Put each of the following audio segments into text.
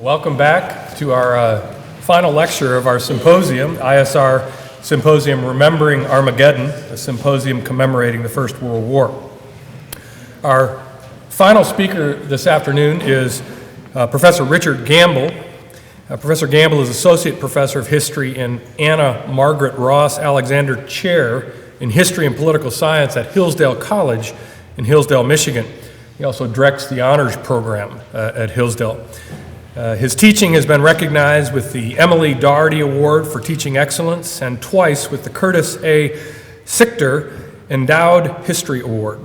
Welcome back to our final lecture of our symposium, ISR Symposium Remembering Armageddon, a symposium commemorating the First World War. Our final speaker this afternoon is Professor Richard Gamble. Professor Gamble is Associate Professor of History in Anna Margaret Ross Alexander Chair in History and Political Science at Hillsdale College in Hillsdale, Michigan. He also directs the honors program at Hillsdale. His teaching has been recognized with the Emily Doherty Award for Teaching Excellence and twice with the Curtis A. Sichter Endowed History Award.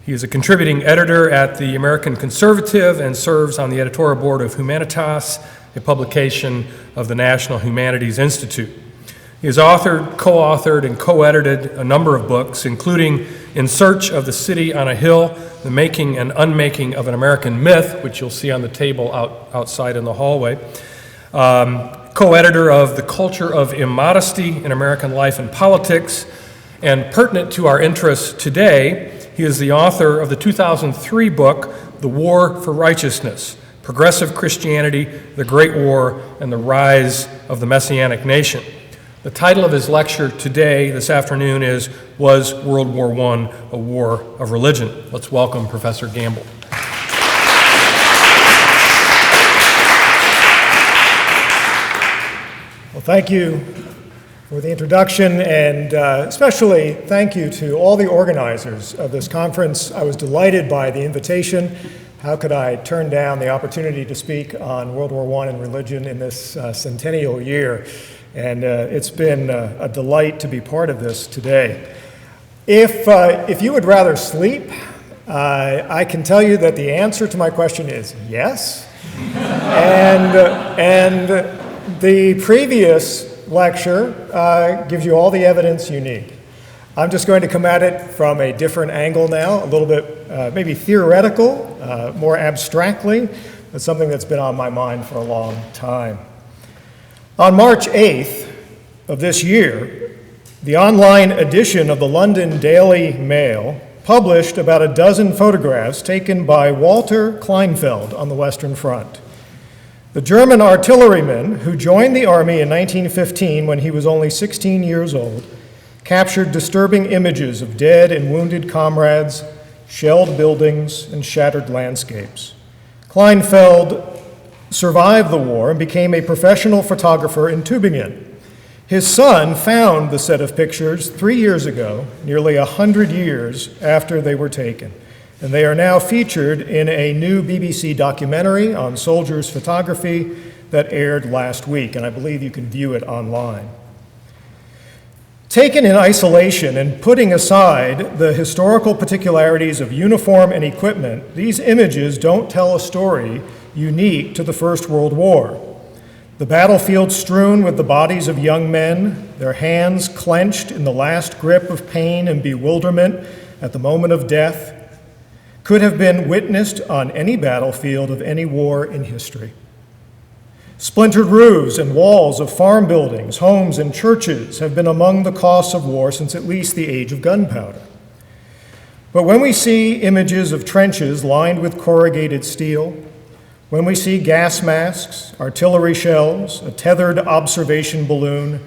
He is a contributing editor at the American Conservative and serves on the editorial board of Humanitas, a publication of the National Humanities Institute. He has authored, co-authored, and co-edited a number of books, including In Search of the City on a Hill, The Making and Unmaking of an American Myth, which you'll see on the table outside in the hallway. Co-editor of The Culture of Immodesty in American Life and Politics, and pertinent to our interests today, he is the author of the 2003 book, The War for Righteousness, Progressive Christianity, the Great War, and the Rise of the Messianic Nation. The title of his lecture today, this afternoon, is Was World War I a War of Religion? Let's welcome Professor Gamble. Well, thank you for the introduction, and especially thank you to all the organizers of this conference. I was delighted by the invitation. How could I turn down the opportunity to speak on World War I and religion in this centennial year? And it's been a delight to be part of this today. If you would rather sleep, I can tell you that the answer to my question is yes. And the previous lecture gives you all the evidence you need. I'm just going to come at it from a different angle now, a little bit maybe theoretical, more abstractly, but something that's been on my mind for a long time. On March 8th of this year, the online edition of the London Daily Mail published about a dozen photographs taken by Walter Kleinfeld on the Western Front. The German artilleryman who joined the army in 1915 when he was only 16 years old captured disturbing images of dead and wounded comrades, shelled buildings, and shattered landscapes. Kleinfeld survived the war and became a professional photographer in Tübingen. His son found the set of pictures 3 years ago, nearly 100 years after they were taken, and they are now featured in a new BBC documentary on soldiers' photography that aired last week, and I believe you can view it online. Taken in isolation and putting aside the historical particularities of uniform and equipment, these images don't tell a story unique to the First World War. The battlefield strewn with the bodies of young men, their hands clenched in the last grip of pain and bewilderment at the moment of death, could have been witnessed on any battlefield of any war in history. Splintered roofs and walls of farm buildings, homes, and churches have been among the costs of war since at least the age of gunpowder. But when we see images of trenches lined with corrugated steel, when we see gas masks, artillery shells, a tethered observation balloon,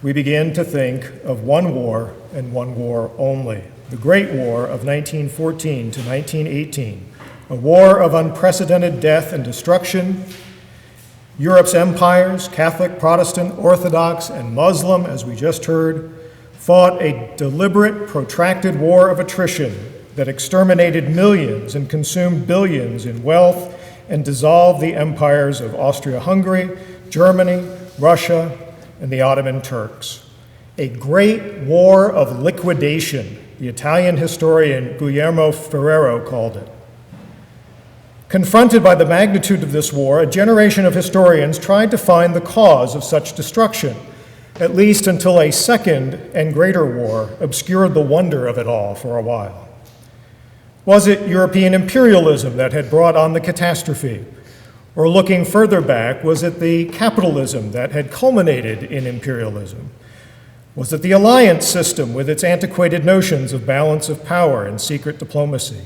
we begin to think of one war and one war only, the Great War of 1914 to 1918, a war of unprecedented death and destruction. Europe's empires, Catholic, Protestant, Orthodox, and Muslim, as we just heard, fought a deliberate, protracted war of attrition that exterminated millions and consumed billions in wealth and dissolved the empires of Austria-Hungary, Germany, Russia, and the Ottoman Turks. A great war of liquidation, the Italian historian Guillermo Ferrero called it. Confronted by the magnitude of this war, a generation of historians tried to find the cause of such destruction, at least until a second and greater war obscured the wonder of it all for a while. Was it European imperialism that had brought on the catastrophe? Or looking further back, was it the capitalism that had culminated in imperialism? Was it the alliance system with its antiquated notions of balance of power and secret diplomacy?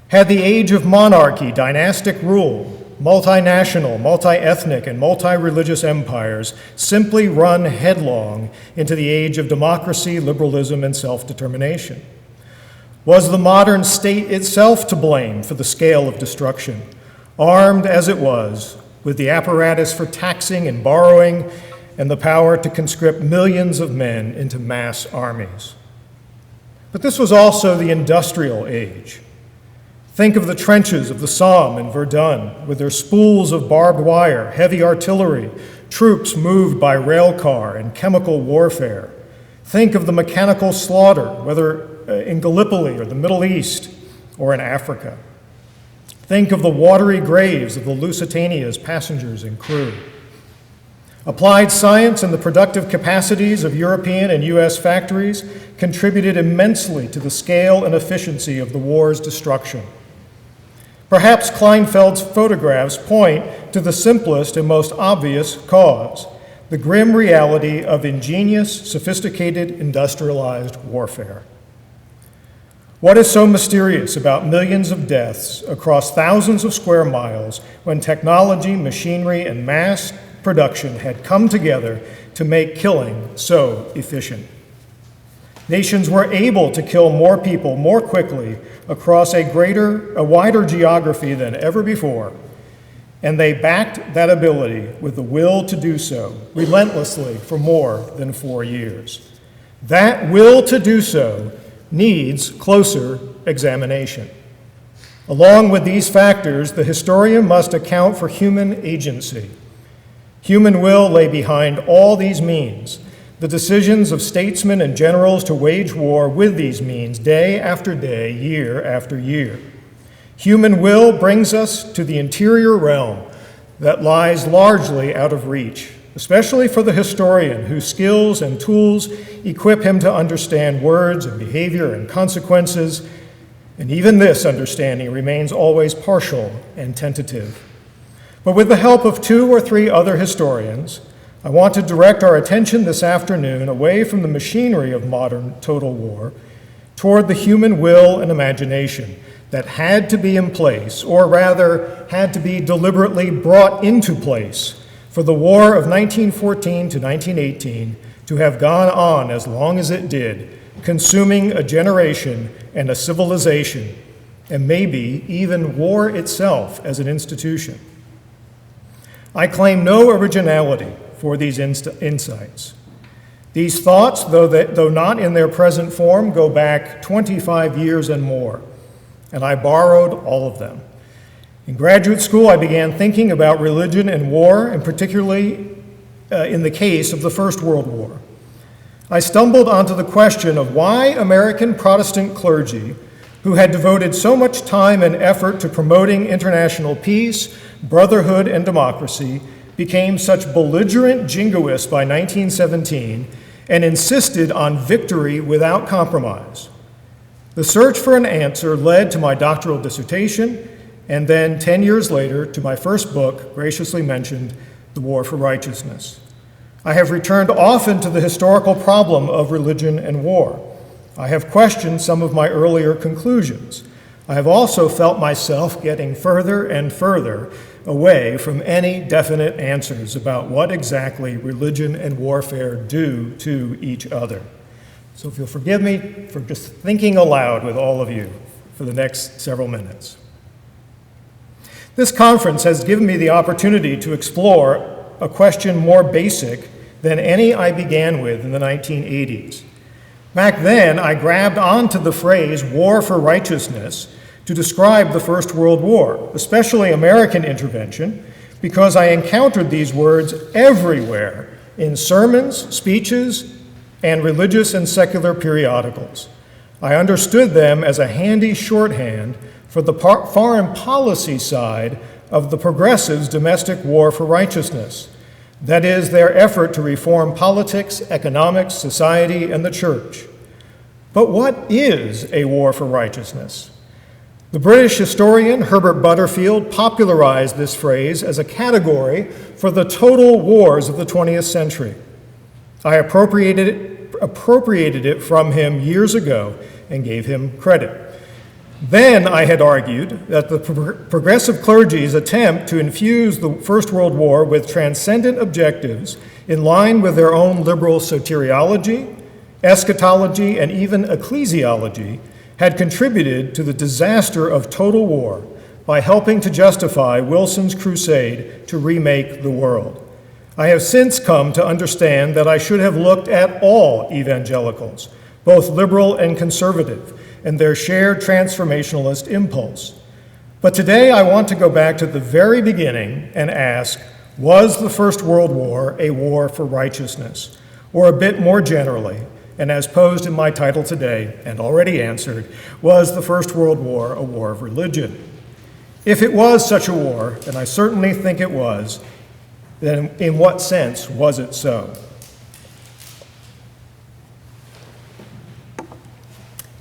Had the age of monarchy, dynastic rule, multinational, multi-ethnic, and multi-religious empires simply run headlong into the age of democracy, liberalism, and self-determination? Was the modern state itself to blame for the scale of destruction, armed as it was with the apparatus for taxing and borrowing and the power to conscript millions of men into mass armies? But this was also the industrial age. Think of the trenches of the Somme and Verdun with their spools of barbed wire, heavy artillery, troops moved by rail car and chemical warfare. Think of the mechanical slaughter, whether in Gallipoli or the Middle East or in Africa. Think of the watery graves of the Lusitania's passengers and crew. Applied science and the productive capacities of European and U.S. factories contributed immensely to the scale and efficiency of the war's destruction. Perhaps Kleinfeld's photographs point to the simplest and most obvious cause, the grim reality of ingenious, sophisticated, industrialized warfare. What is so mysterious about millions of deaths across thousands of square miles when technology, machinery, and mass production had come together to make killing so efficient? Nations were able to kill more people more quickly across a wider geography than ever before, and they backed that ability with the will to do so relentlessly for more than 4 years. That will to do so needs closer examination. Along with these factors, the historian must account for human agency. Human will lay behind all these means, the decisions of statesmen and generals to wage war with these means day after day, year after year. Human will brings us to the interior realm that lies largely out of reach, especially for the historian whose skills and tools equip him to understand words and behavior and consequences, and even this understanding remains always partial and tentative. But with the help of 2 or 3 other historians, I want to direct our attention this afternoon away from the machinery of modern total war toward the human will and imagination that had to be in place, or rather had to be deliberately brought into place for the war of 1914 to 1918 to have gone on as long as it did, consuming a generation and a civilization, and maybe even war itself as an institution. I claim no originality for these insights. These thoughts, though not in their present form, go back 25 years and more, and I borrowed all of them. In graduate school, I began thinking about religion and war, and particularly in the case of the First World War. I stumbled onto the question of why American Protestant clergy, who had devoted so much time and effort to promoting international peace, brotherhood, and democracy, became such belligerent jingoists by 1917 and insisted on victory without compromise. The search for an answer led to my doctoral dissertation, and then 10 years later to my first book, graciously mentioned, The War for Righteousness. I have returned often to the historical problem of religion and war. I have questioned some of my earlier conclusions. I have also felt myself getting further and further away from any definite answers about what exactly religion and warfare do to each other. So if you'll forgive me for just thinking aloud with all of you for the next several minutes. This conference has given me the opportunity to explore a question more basic than any I began with in the 1980s. Back then, I grabbed onto the phrase war for righteousness to describe the First World War, especially American intervention, because I encountered these words everywhere in sermons, speeches, and religious and secular periodicals. I understood them as a handy shorthand for the foreign policy side of the progressives' domestic war for righteousness. That is, their effort to reform politics, economics, society, and the church. But what is a war for righteousness? The British historian Herbert Butterfield popularized this phrase as a category for the total wars of the 20th century. I appropriated it from him years ago and gave him credit. Then I had argued that the progressive clergy's attempt to infuse the First World War with transcendent objectives in line with their own liberal soteriology, eschatology, and even ecclesiology had contributed to the disaster of total war by helping to justify Wilson's crusade to remake the world. I have since come to understand that I should have looked at all evangelicals, both liberal and conservative, and their shared transformationalist impulse. But today I want to go back to the very beginning and ask, was the First World War a war for righteousness? Or a bit more generally, and as posed in my title today and already answered, was the First World War a war of religion? If it was such a war, and I certainly think it was, then in what sense was it so?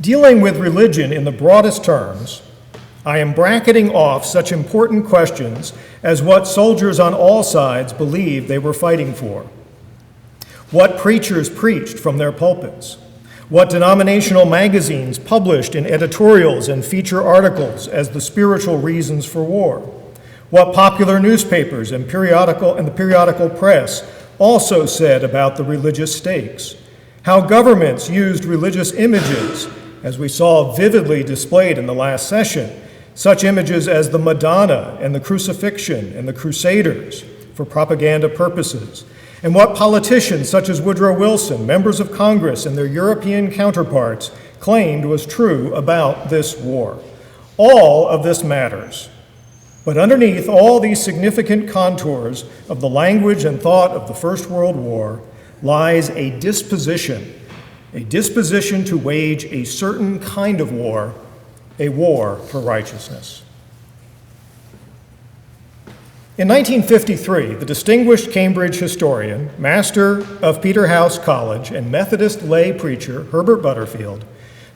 Dealing with religion in the broadest terms, I am bracketing off such important questions as what soldiers on all sides believed they were fighting for, what preachers preached from their pulpits, what denominational magazines published in editorials and feature articles as the spiritual reasons for war, what popular newspapers and the periodical press also said about the religious stakes, how governments used religious images, as we saw vividly displayed in the last session, such images as the Madonna and the crucifixion and the Crusaders for propaganda purposes, and what politicians such as Woodrow Wilson, members of Congress, and their European counterparts claimed was true about this war. All of this matters. But underneath all these significant contours of the language and thought of the First World War lies a disposition to wage a certain kind of war, a war for righteousness. In 1953, the distinguished Cambridge historian, master of Peterhouse College, and Methodist lay preacher Herbert Butterfield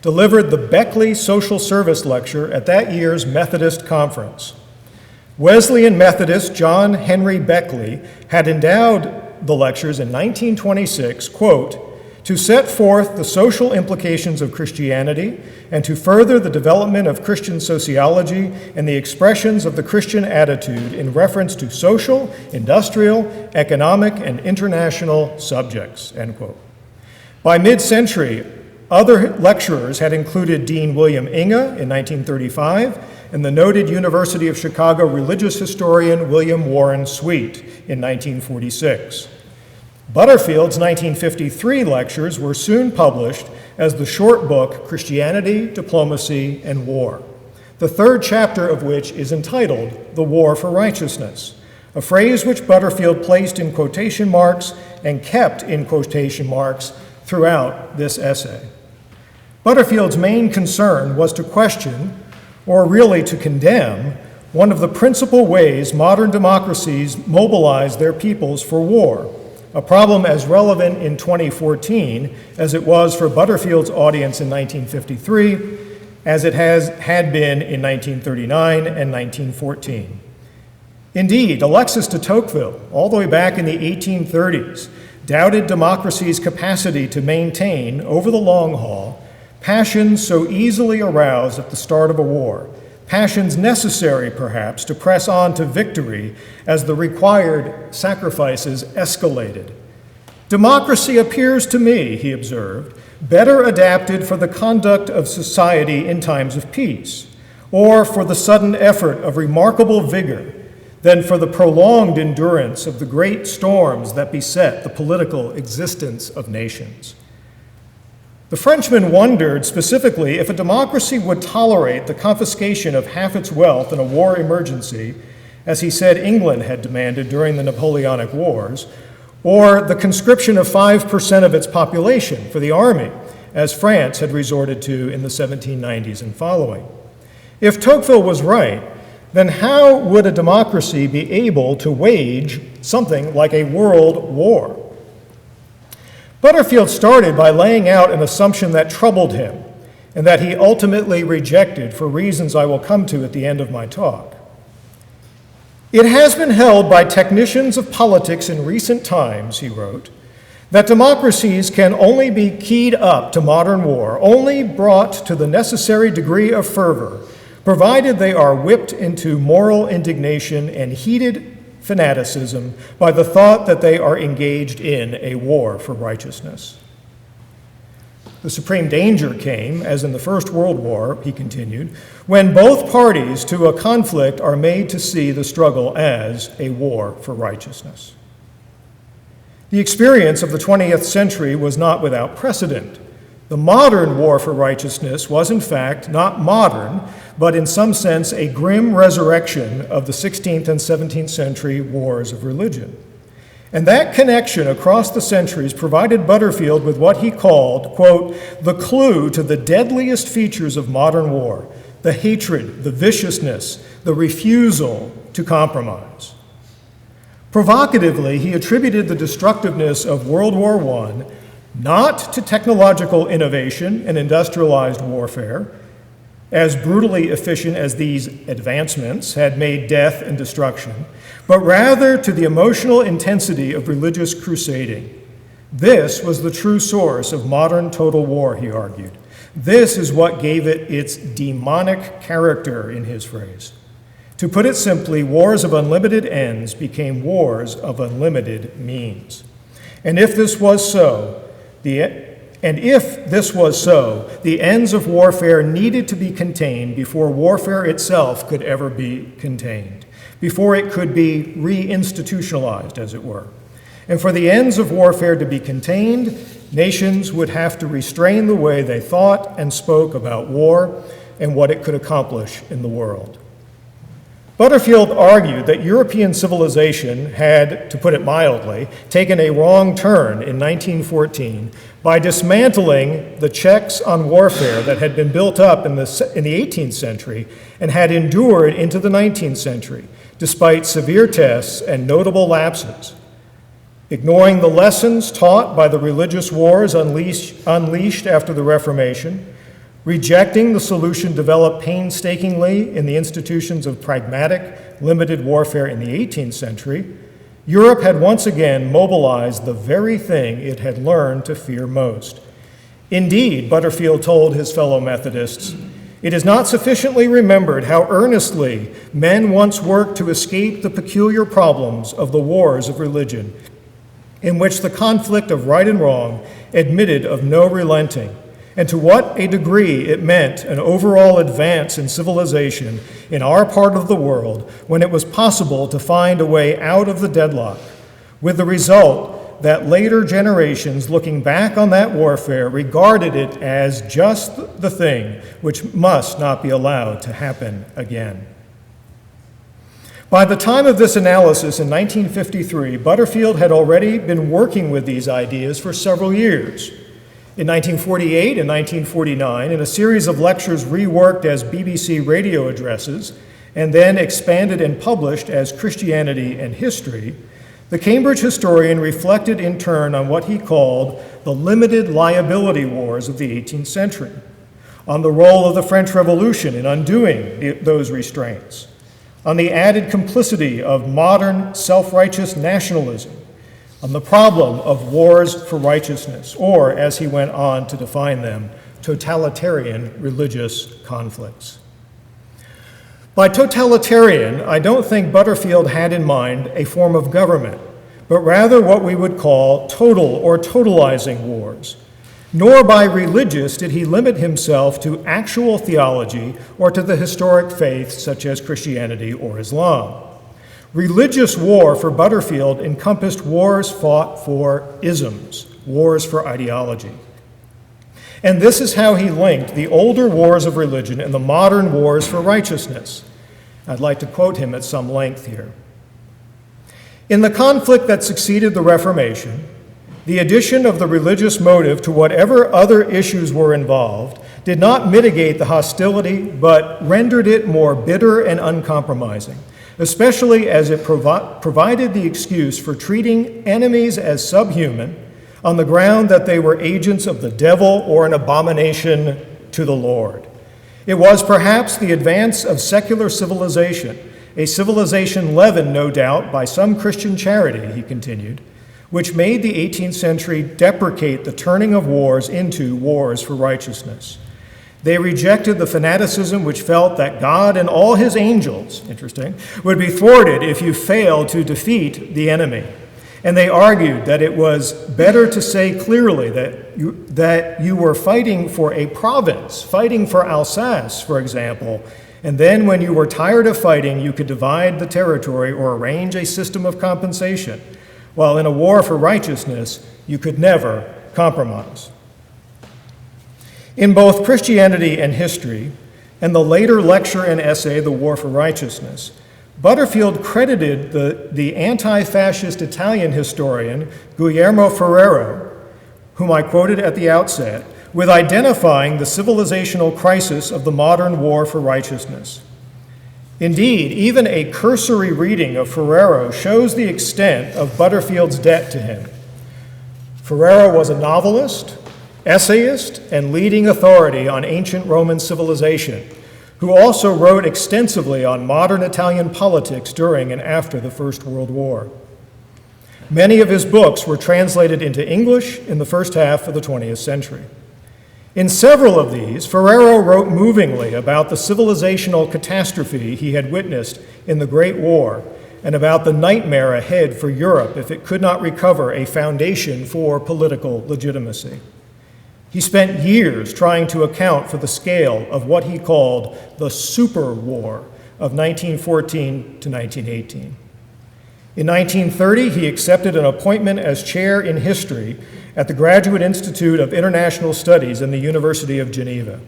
delivered the Beckley Social Service Lecture at that year's Methodist Conference. Wesleyan Methodist John Henry Beckley had endowed the lectures in 1926, quote, to set forth the social implications of Christianity and to further the development of Christian sociology and the expressions of the Christian attitude in reference to social, industrial, economic, and international subjects, end quote. By mid-century, other lecturers had included Dean William Inge in 1935 and the noted University of Chicago religious historian William Warren Sweet in 1946. Butterfield's 1953 lectures were soon published as the short book Christianity, Diplomacy, and War, the third chapter of which is entitled The War for Righteousness, a phrase which Butterfield placed in quotation marks and kept in quotation marks throughout this essay. Butterfield's main concern was to question, or really to condemn, one of the principal ways modern democracies mobilize their peoples for war, a problem as relevant in 2014 as it was for Butterfield's audience in 1953, as it had been in 1939 and 1914. Indeed, Alexis de Tocqueville, all the way back in the 1830s, doubted democracy's capacity to maintain, over the long haul, passions so easily aroused at the start of a war, passions necessary, perhaps, to press on to victory as the required sacrifices escalated. Democracy appears to me, he observed, better adapted for the conduct of society in times of peace, or for the sudden effort of remarkable vigor, than for the prolonged endurance of the great storms that beset the political existence of nations. The Frenchman wondered specifically if a democracy would tolerate the confiscation of half its wealth in a war emergency, as he said England had demanded during the Napoleonic Wars, or the conscription of 5% of its population for the army, as France had resorted to in the 1790s and following. If Tocqueville was right, then how would a democracy be able to wage something like a world war? Butterfield started by laying out an assumption that troubled him and that he ultimately rejected for reasons I will come to at the end of my talk. It has been held by technicians of politics in recent times, he wrote, that democracies can only be keyed up to modern war, only brought to the necessary degree of fervor, provided they are whipped into moral indignation and heated fanaticism by the thought that they are engaged in a war for righteousness. The supreme danger came, as in the First World War, he continued, when both parties to a conflict are made to see the struggle as a war for righteousness. The experience of the 20th century was not without precedent. The modern war for righteousness was, in fact, not modern, but in some sense a grim resurrection of the 16th and 17th century wars of religion. And that connection across the centuries provided Butterfield with what he called, quote, the clue to the deadliest features of modern war, the hatred, the viciousness, the refusal to compromise. Provocatively, he attributed the destructiveness of World War I not to technological innovation and industrialized warfare, as brutally efficient as these advancements had made death and destruction, but rather to the emotional intensity of religious crusading. This was the true source of modern total war, he argued. This is what gave it its demonic character, in his phrase. To put it simply, wars of unlimited ends became wars of unlimited means. And if this was so, the ends of warfare needed to be contained before warfare itself could ever be contained, before it could be re-institutionalized, as it were. And for the ends of warfare to be contained, nations would have to restrain the way they thought and spoke about war and what it could accomplish in the world. Butterfield argued that European civilization had, to put it mildly, taken a wrong turn in 1914 by dismantling the checks on warfare that had been built up in the 18th century and had endured into the 19th century, despite severe tests and notable lapses. Ignoring the lessons taught by the religious wars unleashed after the Reformation, rejecting the solution developed painstakingly in the institutions of pragmatic, limited warfare in the 18th century, Europe had once again mobilized the very thing it had learned to fear most. Indeed, Butterfield told his fellow Methodists, it is not sufficiently remembered how earnestly men once worked to escape the peculiar problems of the wars of religion, in which the conflict of right and wrong admitted of no relenting, and to what a degree it meant an overall advance in civilization in our part of the world when it was possible to find a way out of the deadlock, with the result that later generations looking back on that warfare regarded it as just the thing which must not be allowed to happen again. By the time of this analysis in 1953, Butterfield had already been working with these ideas for several years. In 1948 and 1949, in a series of lectures reworked as BBC radio addresses and then expanded and published as Christianity and History, the Cambridge historian reflected in turn on what he called the limited liability wars of the 18th century, on the role of the French Revolution in undoing those restraints, on the added complicity of modern self-righteous nationalism, on the problem of wars for righteousness, or, as he went on to define them, totalitarian religious conflicts. By totalitarian, I don't think Butterfield had in mind a form of government, but rather what we would call total or totalizing wars. Nor by religious did he limit himself to actual theology or to the historic faiths such as Christianity or Islam. Religious war for Butterfield encompassed wars fought for isms, wars for ideology. And this is how he linked the older wars of religion and the modern wars for righteousness. I'd like to quote him at some length here. In the conflict that succeeded the Reformation, the addition of the religious motive to whatever other issues were involved did not mitigate the hostility, but rendered it more bitter and uncompromising, especially as it provided the excuse for treating enemies as subhuman on the ground that they were agents of the devil or an abomination to the Lord. It was perhaps the advance of secular civilization, a civilization leavened, no doubt, by some Christian charity, he continued, which made the 18th century deprecate the turning of wars into wars for righteousness. They rejected the fanaticism which felt that God and all his angels, interesting, would be thwarted if you failed to defeat the enemy. And they argued that it was better to say clearly that you were fighting for a province, fighting for Alsace, for example, and then when you were tired of fighting, you could divide the territory or arrange a system of compensation, while in a war for righteousness, you could never compromise. In both Christianity and History, and the later lecture and essay, The War for Righteousness, Butterfield credited the anti-fascist Italian historian Guillermo Ferrero, whom I quoted at the outset, with identifying the civilizational crisis of the modern war for righteousness. Indeed, even a cursory reading of Ferrero shows the extent of Butterfield's debt to him. Ferrero was a novelist, essayist, and leading authority on ancient Roman civilization, who also wrote extensively on modern Italian politics during and after the First World War. Many of his books were translated into English in the first half of the 20th century. In several of these, Ferrero wrote movingly about the civilizational catastrophe he had witnessed in the Great War and about the nightmare ahead for Europe if it could not recover a foundation for political legitimacy. He spent years trying to account for the scale of what he called the super war of 1914 to 1918. In 1930, he accepted an appointment as chair in history at the Graduate Institute of International Studies in the University of Geneva.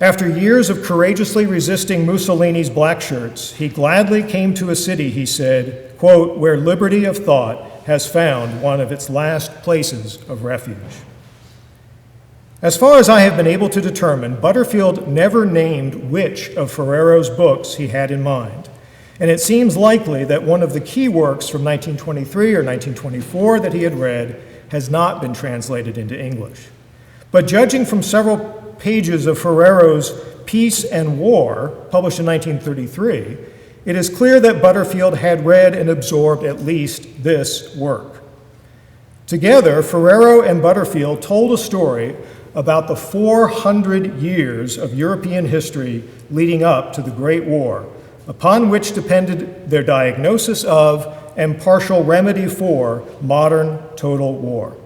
After years of courageously resisting Mussolini's black shirts, he gladly came to a city, he said, quote, where liberty of thought has found one of its last places of refuge. As far as I have been able to determine, Butterfield never named which of Ferrero's books he had in mind, and it seems likely that one of the key works from 1923 or 1924 that he had read has not been translated into English. But judging from several pages of Ferrero's Peace and War, published in 1933, it is clear that Butterfield had read and absorbed at least this work. Together, Ferrero and Butterfield told a story about the 400 years of European history leading up to the Great War, upon which depended their diagnosis of and partial remedy for modern total war.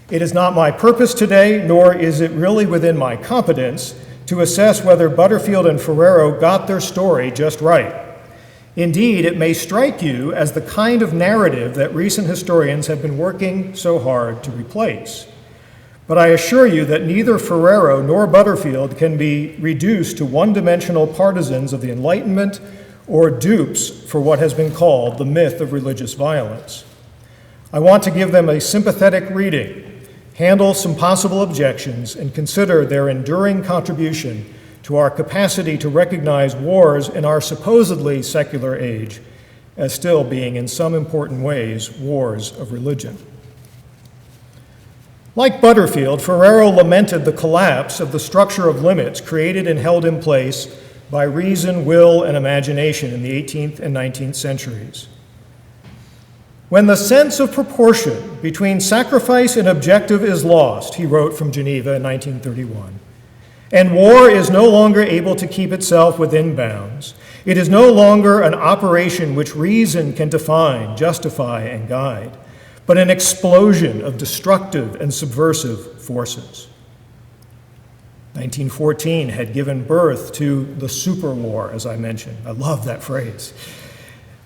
It is not my purpose today, nor is it really within my competence, to assess whether Butterfield and Ferrero got their story just right. Indeed, it may strike you as the kind of narrative that recent historians have been working so hard to replace. But I assure you that neither Ferrero nor Butterfield can be reduced to one-dimensional partisans of the Enlightenment or dupes for what has been called the myth of religious violence. I want to give them a sympathetic reading, handle some possible objections, and consider their enduring contribution to our capacity to recognize wars in our supposedly secular age as still being in some important ways wars of religion. Like Butterfield, Ferrero lamented the collapse of the structure of limits created and held in place by reason, will, and imagination in the 18th and 19th centuries. When the sense of proportion between sacrifice and objective is lost, he wrote from Geneva in 1931, and war is no longer able to keep itself within bounds, it is no longer an operation which reason can define, justify, and guide, but an explosion of destructive and subversive forces. 1914 had given birth to the super war, as I mentioned. I love that phrase.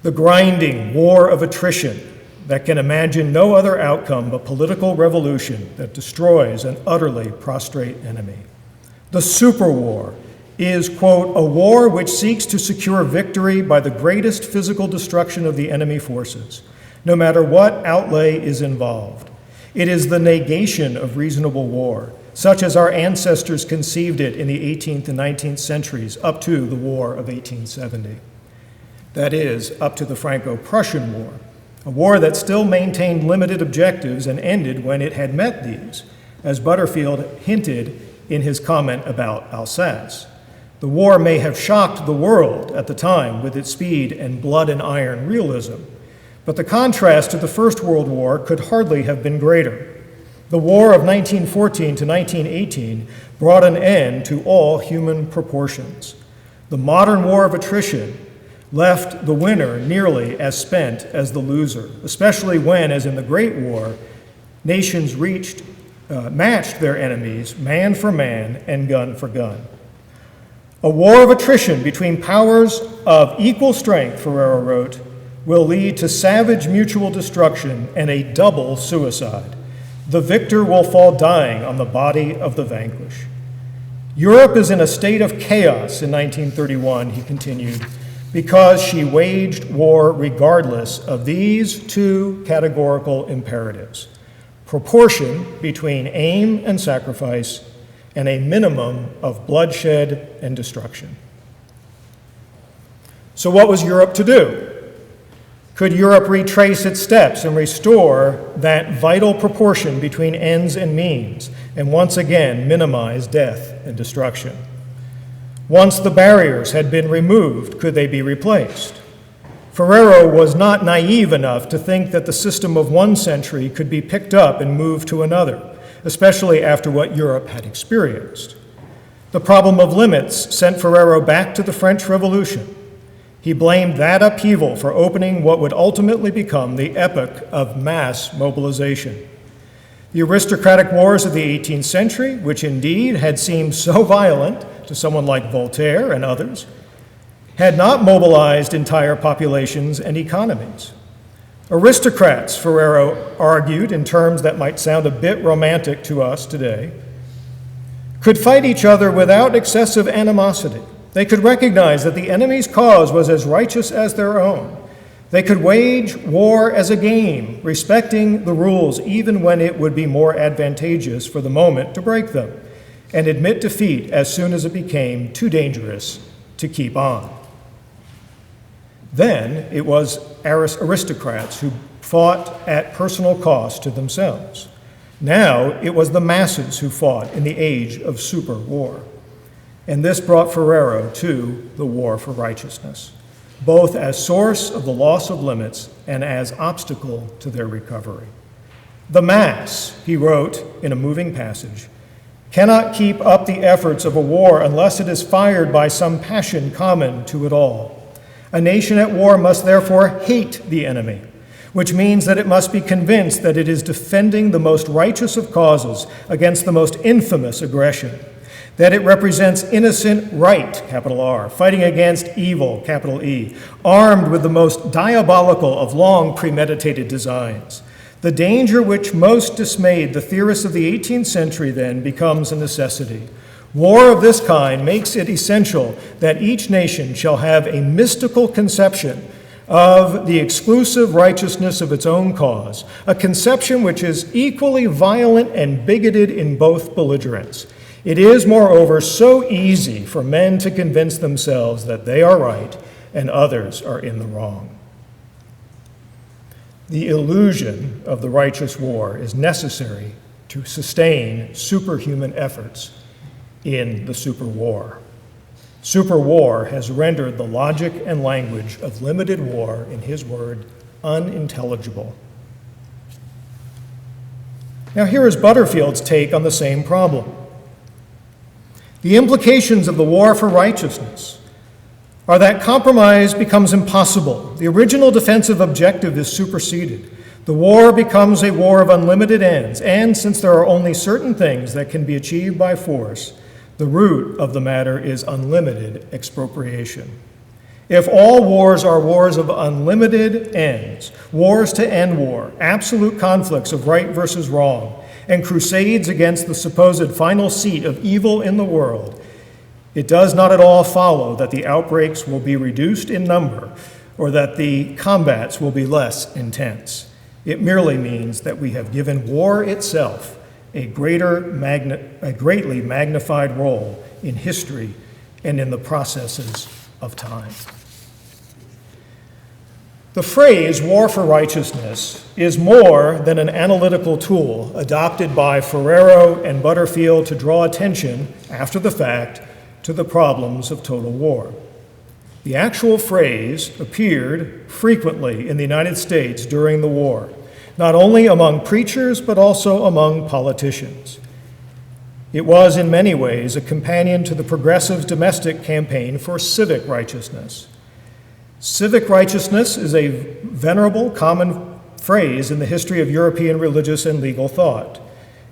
The grinding war of attrition that can imagine no other outcome but political revolution that destroys an utterly prostrate enemy. The super war is, quote, a war which seeks to secure victory by the greatest physical destruction of the enemy forces, no matter what outlay is involved. It is the negation of reasonable war, such as our ancestors conceived it in the 18th and 19th centuries up to the War of 1870. That is, up to the Franco-Prussian War, a war that still maintained limited objectives and ended when it had met these, as Butterfield hinted in his comment about Alsace. The war may have shocked the world at the time with its speed and blood and iron realism, But the contrast to the First World War could hardly have been greater. The war of 1914 to 1918 brought an end to all human proportions. The modern war of attrition left the winner nearly as spent as the loser, especially when, as in the Great War, nations matched their enemies man for man and gun for gun. A war of attrition between powers of equal strength, Ferrero wrote, will lead to savage mutual destruction and a double suicide. The victor will fall dying on the body of the vanquished. Europe is in a state of chaos in 1931, he continued, because she waged war regardless of these two categorical imperatives: proportion between aim and sacrifice, and a minimum of bloodshed and destruction. So what was Europe to do? Could Europe retrace its steps and restore that vital proportion between ends and means, and once again minimize death and destruction? Once the barriers had been removed, could they be replaced? Ferrero was not naive enough to think that the system of one century could be picked up and moved to another, especially after what Europe had experienced. The problem of limits sent Ferrero back to the French Revolution. He blamed that upheaval for opening what would ultimately become the epoch of mass mobilization. The aristocratic wars of the 18th century, which indeed had seemed so violent to someone like Voltaire and others, had not mobilized entire populations and economies. Aristocrats, Ferrero argued in terms that might sound a bit romantic to us today, could fight each other without excessive animosity. They could recognize that the enemy's cause was as righteous as their own. They could wage war as a game, respecting the rules even when it would be more advantageous for the moment to break them, and admit defeat as soon as it became too dangerous to keep on. Then it was aristocrats who fought at personal cost to themselves. Now it was the masses who fought in the age of super war. And this brought Ferrero to the war for righteousness, both as source of the loss of limits and as obstacle to their recovery. The mass, he wrote in a moving passage, cannot keep up the efforts of a war unless it is fired by some passion common to it all. A nation at war must therefore hate the enemy, which means that it must be convinced that it is defending the most righteous of causes against the most infamous aggression, that it represents innocent right, capital R, fighting against evil, capital E, armed with the most diabolical of long premeditated designs. The danger which most dismayed the theorists of the 18th century then becomes a necessity. War of this kind makes it essential that each nation shall have a mystical conception of the exclusive righteousness of its own cause, a conception which is equally violent and bigoted in both belligerents. It is, moreover, so easy for men to convince themselves that they are right and others are in the wrong. The illusion of the righteous war is necessary to sustain superhuman efforts in the superwar. Superwar has rendered the logic and language of limited war, in his word, unintelligible. Now here is Butterfield's take on the same problem. The implications of the war for righteousness are that compromise becomes impossible. The original defensive objective is superseded. The war becomes a war of unlimited ends, and since there are only certain things that can be achieved by force, the root of the matter is unlimited expropriation. If all wars are wars of unlimited ends, wars to end war, absolute conflicts of right versus wrong, and crusades against the supposed final seat of evil in the world, it does not at all follow that the outbreaks will be reduced in number or that the combats will be less intense. It merely means that we have given war itself a greatly magnified role in history and in the processes of time. The phrase war for righteousness is more than an analytical tool adopted by Ferrero and Butterfield to draw attention, after the fact, to the problems of total war. The actual phrase appeared frequently in the United States during the war, not only among preachers, but also among politicians. It was, in many ways, a companion to the progressive domestic campaign for civic righteousness. Civic righteousness is a venerable, common phrase in the history of European religious and legal thought.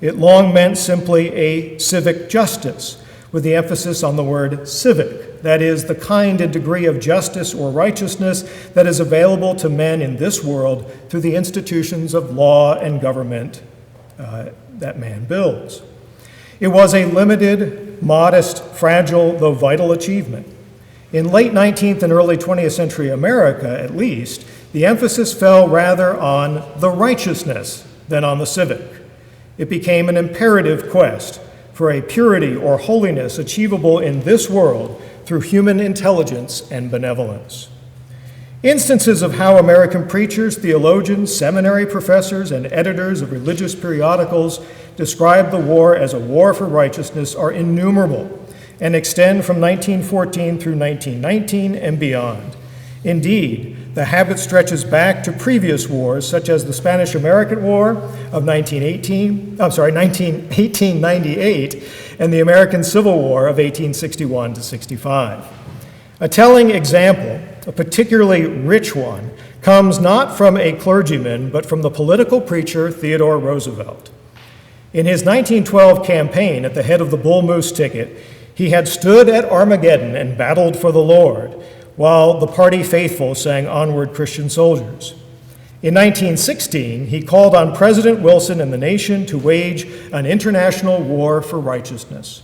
It long meant simply a civic justice, with the emphasis on the word civic, that is, the kind and degree of justice or righteousness that is available to men in this world through the institutions of law and government that man builds. It was a limited, modest, fragile, though vital achievement. In late 19th and early 20th century America, at least, the emphasis fell rather on the righteousness than on the civic. It became an imperative quest for a purity or holiness achievable in this world through human intelligence and benevolence. Instances of how American preachers, theologians, seminary professors, and editors of religious periodicals describe the war as a war for righteousness are innumerable and extend from 1914 through 1919 and beyond. Indeed, the habit stretches back to previous wars, such as the Spanish-American War of 1898 and the American Civil War of 1861 to 65. A telling example, a particularly rich one, comes not from a clergyman, but from the political preacher Theodore Roosevelt. In his 1912 campaign at the head of the Bull Moose ticket, he had stood at Armageddon and battled for the Lord, while the party faithful sang Onward Christian Soldiers. In 1916, he called on President Wilson and the nation to wage an international war for righteousness.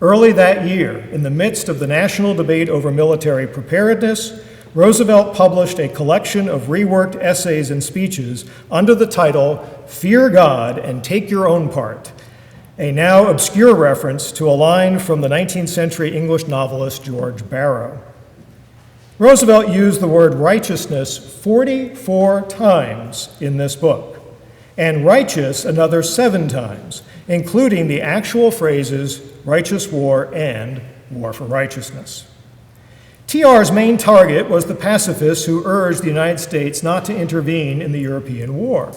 Early that year, in the midst of the national debate over military preparedness, Roosevelt published a collection of reworked essays and speeches under the title, Fear God and Take Your Own Part, a now obscure reference to a line from the 19th century English novelist George Barrow. Roosevelt used the word righteousness 44 times in this book, and righteous another 7 times, including the actual phrases righteous war and war for righteousness. TR's main target was the pacifists who urged the United States not to intervene in the European war.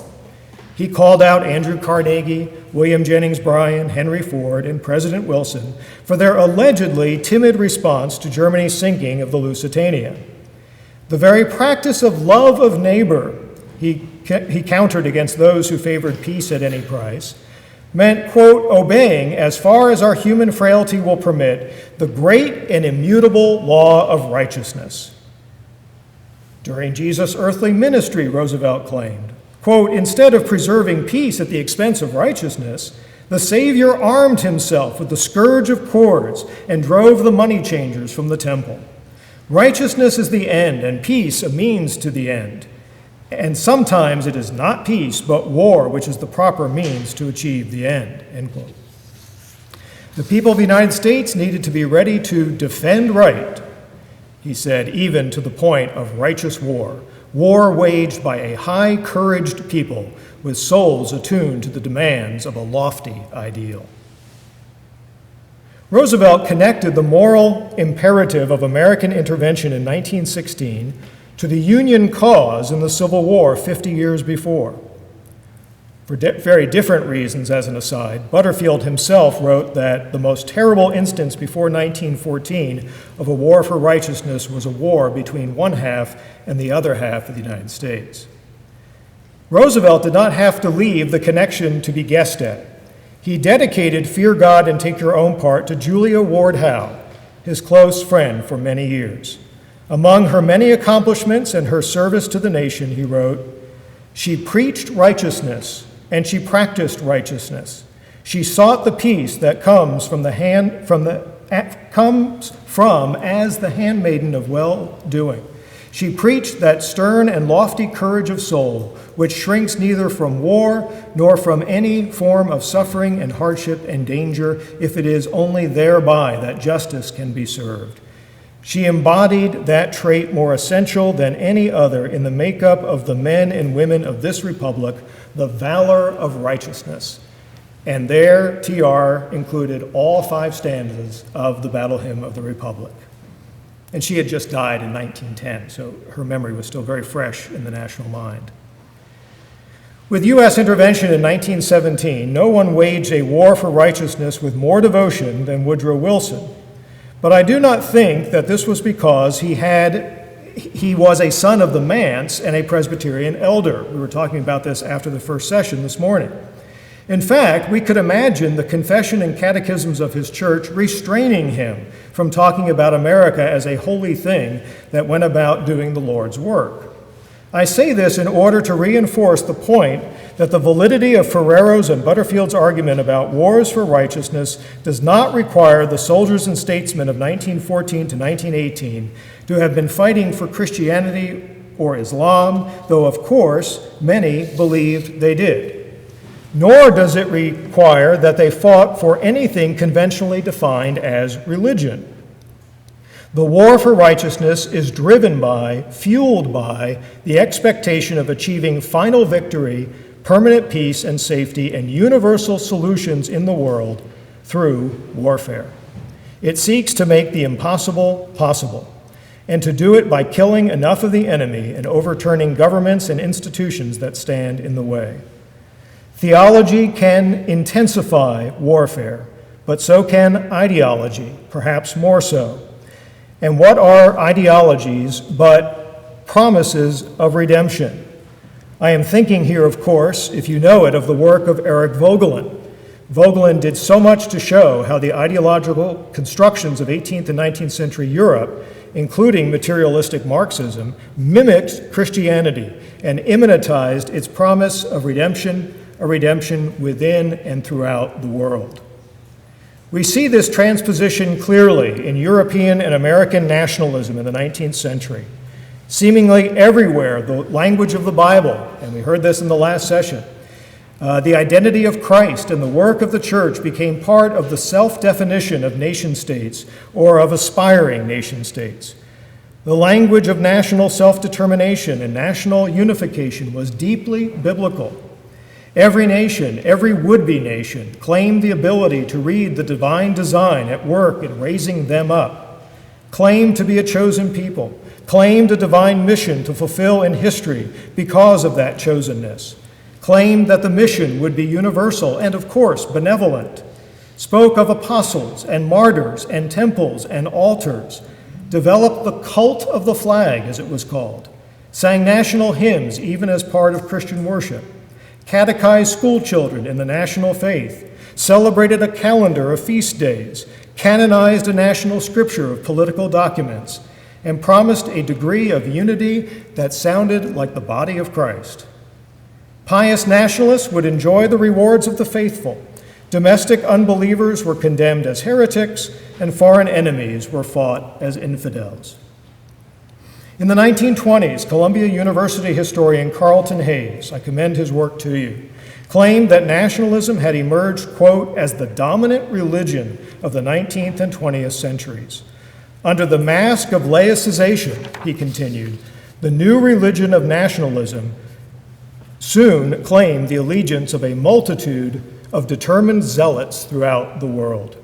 He called out Andrew Carnegie, William Jennings Bryan, Henry Ford, and President Wilson for their allegedly timid response to Germany's sinking of the Lusitania. The very practice of love of neighbor, he countered against those who favored peace at any price, meant, quote, obeying, as far as our human frailty will permit, the great and immutable law of righteousness. During Jesus' earthly ministry, Roosevelt claimed, quote, instead of preserving peace at the expense of righteousness, the Savior armed himself with the scourge of cords and drove the money changers from the temple. Righteousness is the end, and peace a means to the end. And sometimes it is not peace, but war, which is the proper means to achieve the end, end quote. The people of the United States needed to be ready to defend right, he said, even to the point of righteous war. War waged by a high-couraged people with souls attuned to the demands of a lofty ideal. Roosevelt connected the moral imperative of American intervention in 1916 to the Union cause in the Civil War 50 years before. For very different reasons, as an aside, Butterfield himself wrote that the most terrible instance before 1914 of a war for righteousness was a war between one half and the other half of the United States. Roosevelt did not have to leave the connection to be guessed at. He dedicated Fear God and Take Your Own Part to Julia Ward Howe, his close friend for many years. Among her many accomplishments and her service to the nation, he wrote, she preached righteousness and she practiced righteousness. She sought the peace that comes from as the handmaiden of well-doing. She preached that stern and lofty courage of soul, which shrinks neither from war nor from any form of suffering and hardship and danger, if it is only thereby that justice can be served. She embodied that trait more essential than any other in the makeup of the men and women of this republic, the valor of righteousness. And there, TR included all 5 stanzas of the Battle Hymn of the Republic. And she had just died in 1910, so her memory was still very fresh in the national mind. With U.S. intervention in 1917, no one waged a war for righteousness with more devotion than Woodrow Wilson. But I do not think that this was because he was a son of the manse and a Presbyterian elder. We were talking about this after the first session this morning. In fact, we could imagine the confession and catechisms of his church restraining him from talking about America as a holy thing that went about doing the Lord's work. I say this in order to reinforce the point that the validity of Ferrero's and Butterfield's argument about wars for righteousness does not require the soldiers and statesmen of 1914 to 1918 to have been fighting for Christianity or Islam, though of course many believed they did. Nor does it require that they fought for anything conventionally defined as religion. The war for righteousness is driven by, fueled by, the expectation of achieving final victory, permanent peace and safety, and universal solutions in the world through warfare. It seeks to make the impossible possible, and to do it by killing enough of the enemy and overturning governments and institutions that stand in the way. Theology can intensify warfare, but so can ideology, perhaps more so. And what are ideologies but promises of redemption? I am thinking here, of course, if you know it, of the work of Eric Voegelin. Voegelin did so much to show how the ideological constructions of 18th and 19th century Europe, including materialistic Marxism, mimicked Christianity and immanentized its promise of redemption, a redemption within and throughout the world. We see this transposition clearly in European and American nationalism in the 19th century. Seemingly everywhere, the language of the Bible, and we heard this in the last session, the identity of Christ and the work of the church became part of the self-definition of nation-states or of aspiring nation-states. The language of national self-determination and national unification was deeply biblical. Every nation, every would-be nation, claimed the ability to read the divine design at work in raising them up, claimed to be a chosen people, claimed a divine mission to fulfill in history because of that chosenness, claimed that the mission would be universal and, of course, benevolent, spoke of apostles and martyrs and temples and altars, developed the cult of the flag, as it was called, sang national hymns even as part of Christian worship, catechized school children in the national faith, celebrated a calendar of feast days, canonized a national scripture of political documents, and promised a degree of unity that sounded like the body of Christ. Pious nationalists would enjoy the rewards of the faithful. Domestic unbelievers were condemned as heretics, and foreign enemies were fought as infidels. In the 1920s, Columbia University historian Carlton Hayes, I commend his work to you, claimed that nationalism had emerged, quote, as the dominant religion of the 19th and 20th centuries. Under the mask of laicization, he continued, the new religion of nationalism soon claimed the allegiance of a multitude of determined zealots throughout the world.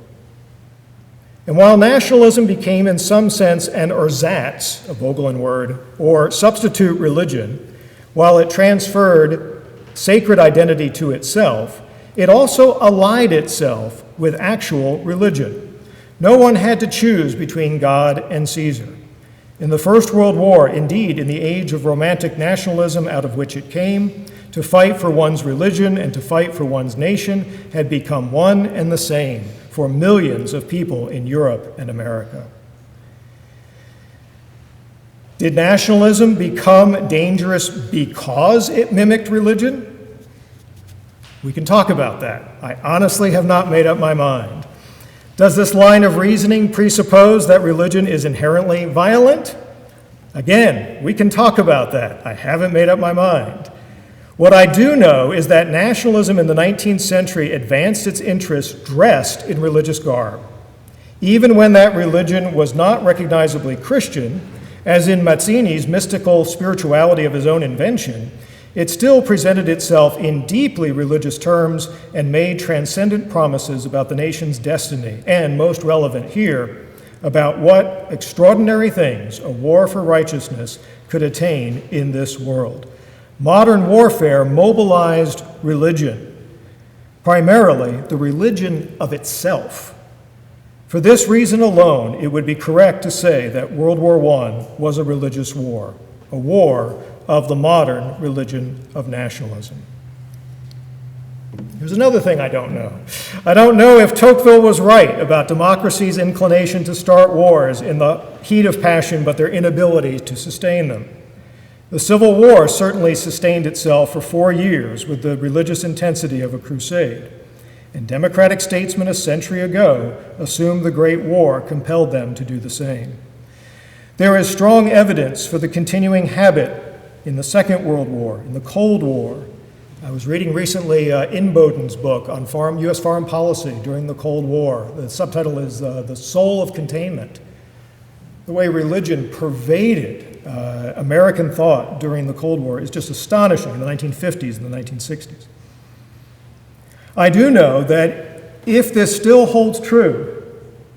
And while nationalism became in some sense an ersatz, a Voegelin word, or substitute religion, while it transferred sacred identity to itself, it also allied itself with actual religion. No one had to choose between God and Caesar. In the First World War, indeed in the age of romantic nationalism out of which it came, to fight for one's religion and to fight for one's nation had become one and the same for millions of people in Europe and America. Did nationalism become dangerous because it mimicked religion? We can talk about that. I honestly have not made up my mind. Does this line of reasoning presuppose that religion is inherently violent? Again, we can talk about that. I haven't made up my mind. What I do know is that nationalism in the 19th century advanced its interests dressed in religious garb. Even when that religion was not recognizably Christian, as in Mazzini's mystical spirituality of his own invention, it still presented itself in deeply religious terms and made transcendent promises about the nation's destiny and, most relevant here, about what extraordinary things a war for righteousness could attain in this world. Modern warfare mobilized religion, primarily the religion of itself. For this reason alone, it would be correct to say that World War I was a religious war, a war of the modern religion of nationalism. Here's another thing I don't know. I don't know if Tocqueville was right about democracy's inclination to start wars in the heat of passion, but their inability to sustain them. The Civil War certainly sustained itself for 4 years with the religious intensity of a crusade. And democratic statesmen a century ago assumed the Great War compelled them to do the same. There is strong evidence for the continuing habit in the Second World War, in the Cold War. I was reading recently Inboden's book on U.S. foreign policy during the Cold War. The subtitle is The Soul of Containment. The way religion pervaded American thought during the Cold War is just astonishing in the 1950s and the 1960s. I do know that if this still holds true,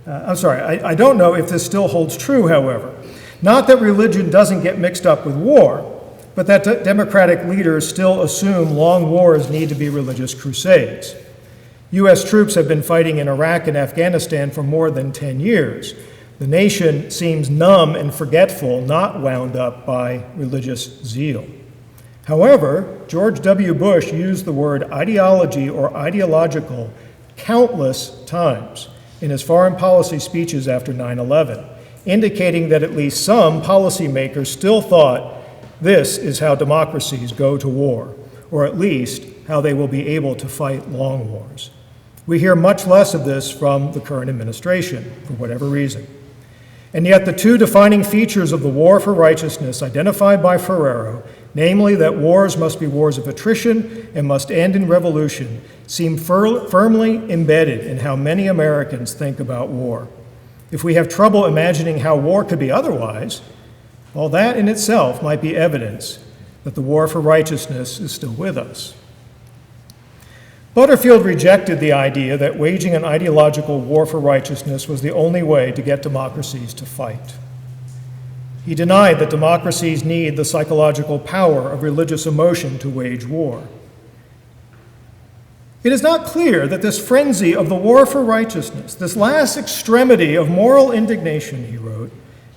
I don't know if this still holds true, however. Not that religion doesn't get mixed up with war, but that democratic leaders still assume long wars need to be religious crusades. U.S. troops have been fighting in Iraq and Afghanistan for more than 10 years. The nation seems numb and forgetful, not wound up by religious zeal. However, George W. Bush used the word ideology or ideological countless times in his foreign policy speeches after 9/11, indicating that at least some policymakers still thought this is how democracies go to war, or at least how they will be able to fight long wars. We hear much less of this from the current administration, for whatever reason. And yet the two defining features of the war for righteousness identified by Ferrero, namely that wars must be wars of attrition and must end in revolution, seem firmly embedded in how many Americans think about war. If we have trouble imagining how war could be otherwise, well, that in itself might be evidence that the war for righteousness is still with us. Butterfield rejected the idea that waging an ideological war for righteousness was the only way to get democracies to fight. He denied that democracies need the psychological power of religious emotion to wage war. It is not clear that this frenzy of the war for righteousness, this last extremity of moral indignation, he wrote,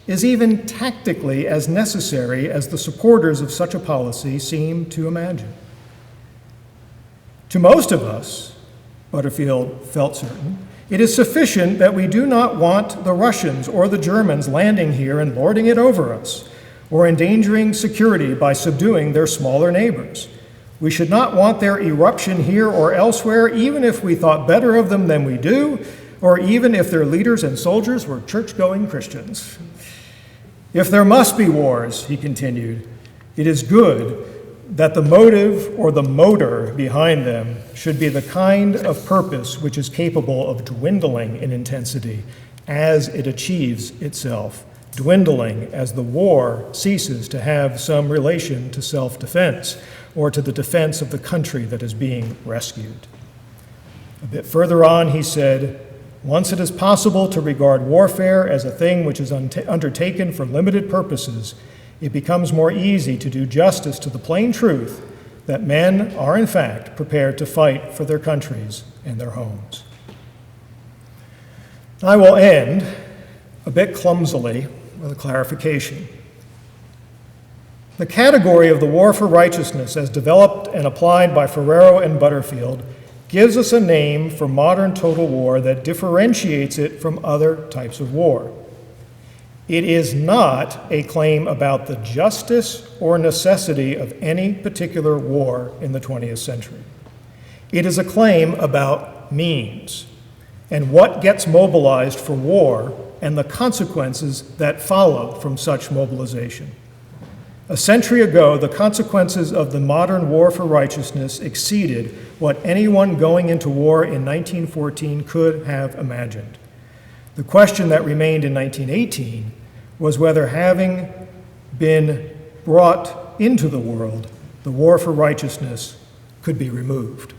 is even tactically as necessary as the supporters of such a policy seem to imagine. To most of us, Butterfield felt certain, it is sufficient that we do not want the Russians or the Germans landing here and lording it over us, or endangering security by subduing their smaller neighbors. We should not want their eruption here or elsewhere, even if we thought better of them than we do, or even if their leaders and soldiers were church-going Christians. If there must be wars, he continued, it is good that the motive or the motor behind them should be the kind of purpose which is capable of dwindling in intensity as it achieves itself, dwindling as the war ceases to have some relation to self-defense or to the defense of the country that is being rescued. A bit further on, he said, once it is possible to regard warfare as a thing which is undertaken for limited purposes, it becomes more easy to do justice to the plain truth that men are in fact prepared to fight for their countries and their homes. I will end a bit clumsily with a clarification. The category of the war for righteousness as developed and applied by Ferrero and Butterfield gives us a name for modern total war that differentiates it from other types of war. It is not a claim about the justice or necessity of any particular war in the 20th century. It is a claim about means and what gets mobilized for war and the consequences that follow from such mobilization. A century ago, the consequences of the modern war for righteousness exceeded what anyone going into war in 1914 could have imagined. The question that remained in 1918 was whether, having been brought into the world, the war for righteousness could be removed.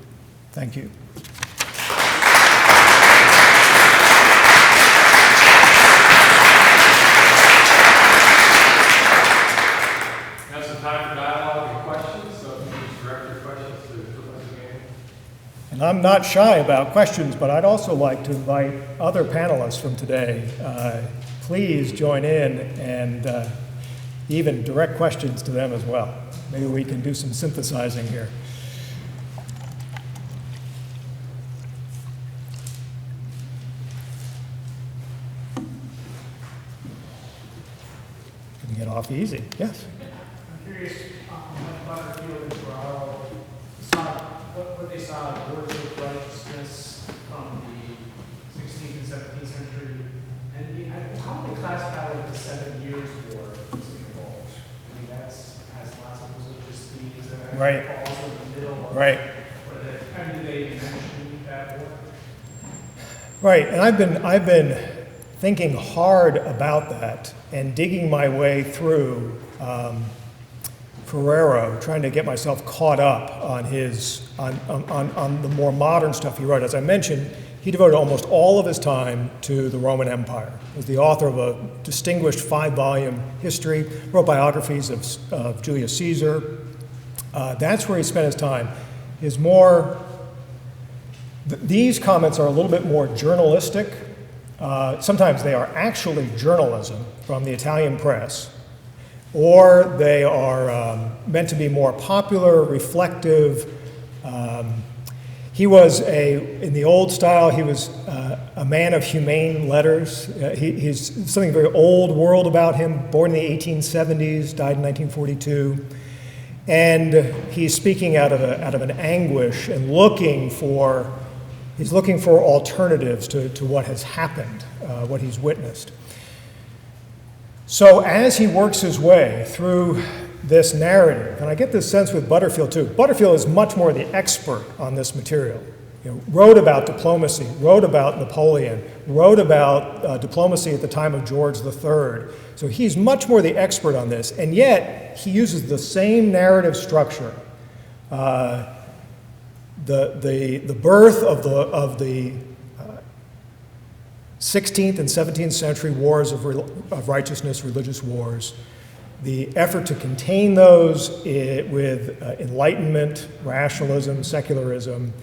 Thank you. And I'm not shy about questions, but I'd also like to invite other panelists from today. Please join in and even direct questions to them as well. Maybe we can do some synthesizing here. Can get off easy. Yes? I'm curious what Butterfield and Brown saw, what they saw in wars of righteousness from the 16th and 17th century, and how do they classify like the 7 Years' War that's involved? I mean, that's has lots of religious themes that Right. falls in the middle of Right. or the kind of they mention that war. Right, and I've been thinking hard about that and digging my way through Ferrero, trying to get myself caught up on on the more modern stuff he wrote. As I mentioned, he devoted almost all of his time to the Roman Empire. He was the author of a distinguished 5-volume history, wrote biographies of Julius Caesar. That's where he spent his time. These comments are a little bit more journalistic. Sometimes they are actually journalism from the Italian press, or they are meant to be more popular, reflective. He was in the old style, he was a man of humane letters. He's something very old world about him, born in the 1870s, died in 1942. And he's speaking out of an anguish and he's looking for alternatives to what has happened, what he's witnessed. So as he works his way through this narrative, and I get this sense with Butterfield too. Butterfield is much more the expert on this material. Wrote about diplomacy, wrote about Napoleon, wrote about diplomacy at the time of George III. So he's much more the expert on this, and yet he uses the same narrative structure. The birth of the 16th and 17th century wars of righteousness, religious wars, the effort to contain those with Enlightenment, rationalism, secularism,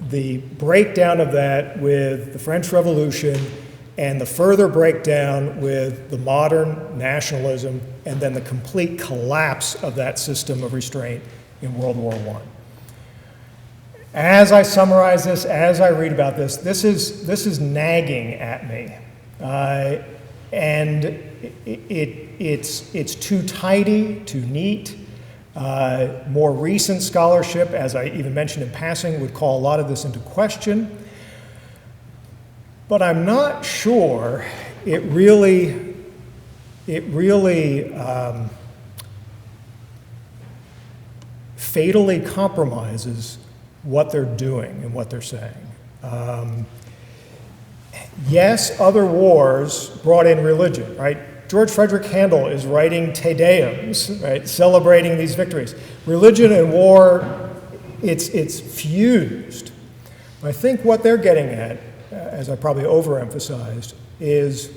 the breakdown of that with the French Revolution, and the further breakdown with the modern nationalism, and then the complete collapse of that system of restraint in World War I. As I summarize this, as I read about this, this is nagging at me, and it's too tidy, too neat. More recent scholarship, as I even mentioned in passing, would call a lot of this into question. But I'm not sure it really fatally compromises what they're doing and what they're saying. Yes, other wars brought in religion, right? George Frederick Handel is writing Te Deums, right, celebrating these victories. Religion and war, it's fused. I think what they're getting at, as I probably overemphasized, is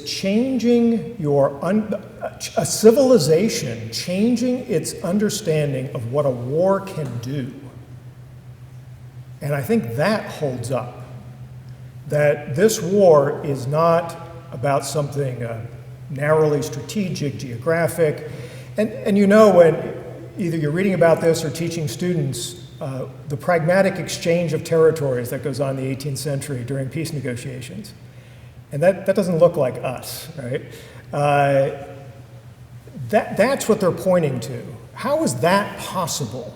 changing a civilization, changing its understanding of what a war can do. And I think that holds up. That this war is not about something narrowly strategic, geographic. And you know, when either you're reading about this or teaching students, the pragmatic exchange of territories that goes on in the 18th century during peace negotiations. And that doesn't look like us, right? That's what they're pointing to. How is that possible?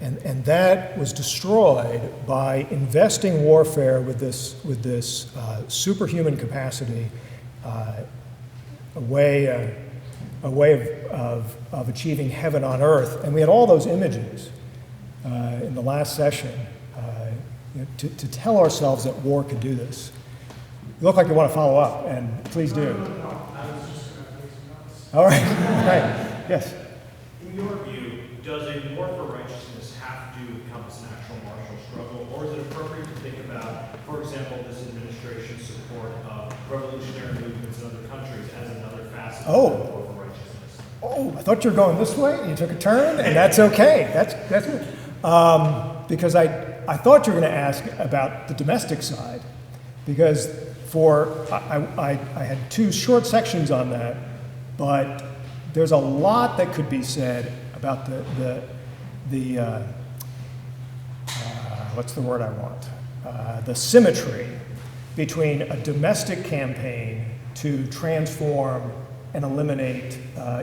And that was destroyed by investing warfare with this superhuman capacity, a way of achieving heaven on earth. And we had all those images in the last session to tell ourselves that war could do this. You look like you want to follow up, and please do. No, I was just going to take some notes. All right. All right. Yes. In your view, does a war for righteousness have to encompass an actual martial struggle, or is it appropriate to think about, for example, this administration's support of revolutionary movements in other countries as another facet of the war for righteousness? oh, I thought you were going this way, and you took a turn, and that's okay. That's good. Because I thought you were going to ask about the domestic side, because I had 2 short sections on that, but there's a lot that could be said about the what's the word I want? The symmetry between a domestic campaign to transform and eliminate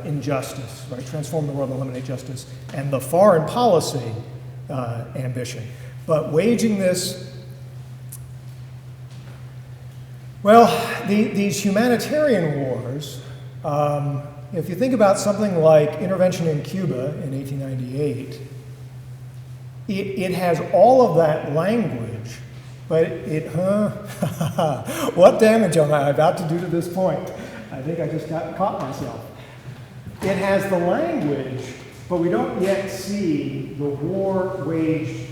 injustice, right? Transform the world and eliminate justice, and the foreign policy ambition. But waging this, well, these humanitarian wars, if you think about something like intervention in Cuba in 1898, it has all of that language, but what damage am I about to do to this point? I think I just caught myself. It has the language, but we don't yet see the war waged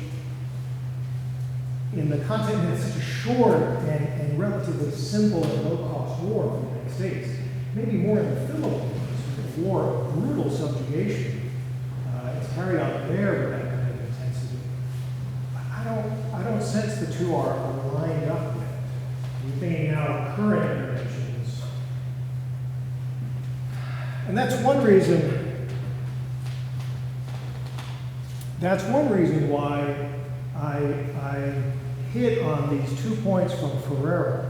in the context of such a short and relatively simple and low-cost war for the United States. Maybe more in the Philippines, a war of brutal subjugation. It's carried out there with that kind of intensity. I don't sense the two are lined up yet. We're thinking now of current interventions. And that's one reason why I hit on these 2 points from Ferreira,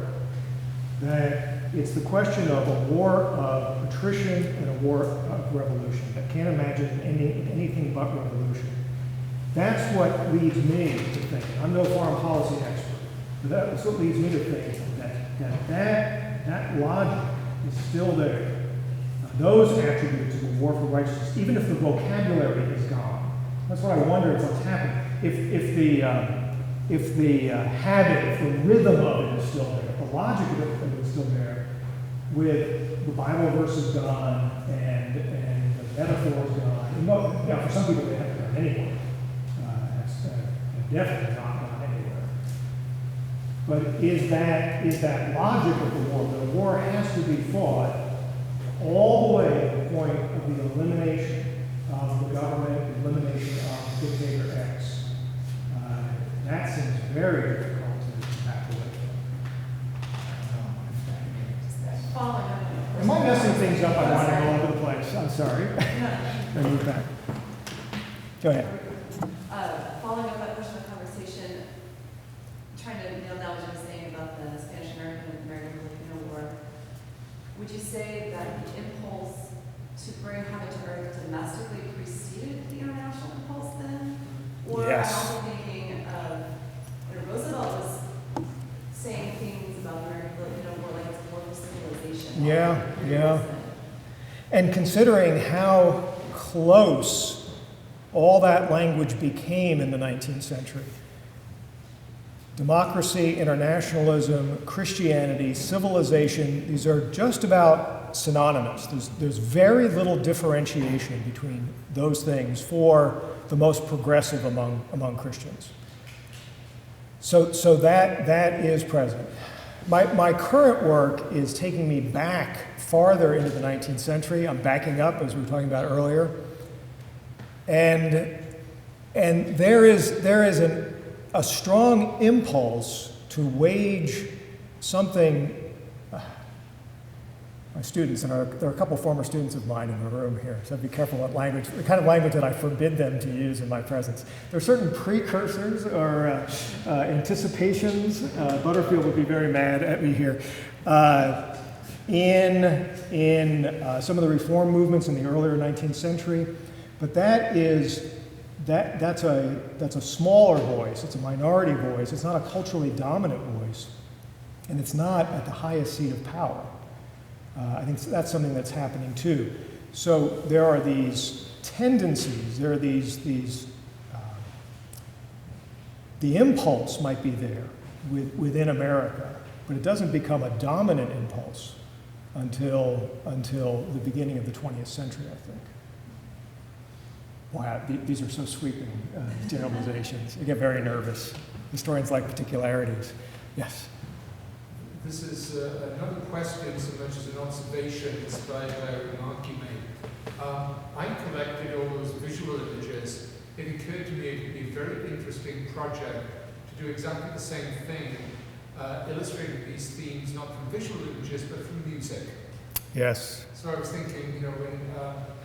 that it's the question of a war of attrition and a war of revolution. I can't imagine anything but revolution. That's what leads me to think, I'm no foreign policy expert, but that's what leads me to think that logic is still there. Those attributes of the war for righteousness, even if the vocabulary is gone. That's what I wonder if what's happened. If the habit, if the rhythm of it is still there, the logic of it is still there, with the Bible verses gone and the metaphors gone. Now, for some people, they haven't gone anywhere. That's definitely not gone anywhere. But is that logic of the war? The war has to be fought all the way to the point of the elimination of the government, the elimination of dictator X. That seems very difficult to back away from. Am I messing things up? I want to go all over the place. I'm sorry. I move back. Go ahead. Following up that question of conversation, trying to nail down what you were saying about the Spanish-American and American-Filipino War, would you say that the impulse to bring heaven to earth domestically preceded the international impulse then? Or Yes. I'm also thinking of when Roosevelt was saying things about the American-Filipino War like it's more for civilization. Yeah. And considering how close all that language became in the 19th century. Democracy, internationalism, Christianity, civilization, these are just about synonymous. There's very little differentiation between those things for the most progressive among Christians. So that is present. My current work is taking me back farther into the 19th century. I'm backing up, as we were talking about earlier. And there is a strong impulse to wage something. My students, and there are a couple former students of mine in the room here, so be careful what language, the kind of language that I forbid them to use in my presence. There are certain precursors or anticipations. Butterfield would be very mad at me here. In some of the reform movements in the earlier 19th century, but that's a smaller voice. It's a minority voice. It's not a culturally dominant voice, and it's not at the highest seat of power. I think that's something that's happening too. So there are these tendencies. There are these. The impulse might be there within America, but it doesn't become a dominant impulse until the beginning of the 20th century, I think. Wow, these are so sweeping generalizations. I get very nervous. Historians like particularities. Yes? This is not a question so much as an observation inspired by a remark you made. collected all those visual images, it occurred to me it would be a very interesting project to do exactly the same thing, illustrating these themes not from visual images but from music. Yes. So I was thinking, when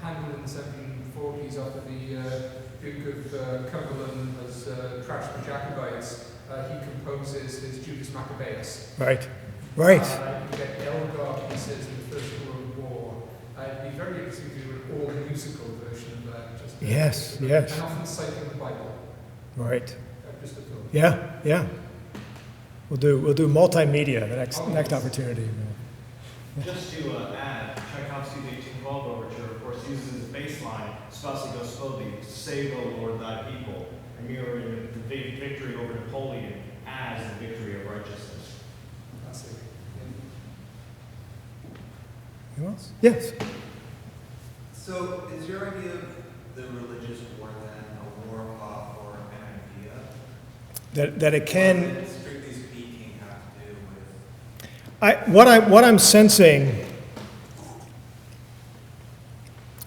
Handel in the 1740s, after the Duke of Cumberland has trashed the Jacobites, he composes his Judas Maccabeus. Right. Right. You get Elgar pieces in the First World War. It'd be very interesting to do an all-musical version of that. Yes, yes. And often citing the Bible. Right. Just a thought. Yeah, yeah. We'll do multimedia the next opportunity. Just to add, Tchaikovsky's 1812 overture, of course, uses as a baseline, Spasibo slowly, save, O Lord, thy people, and mirroring the victory over Napoleon as the victory of righteousness. That's it. Anyone else? Yes. So, is your idea of the religious war then a war fought for an idea? That it can. Or does it, strictly speaking, have to do with? What I'm sensing,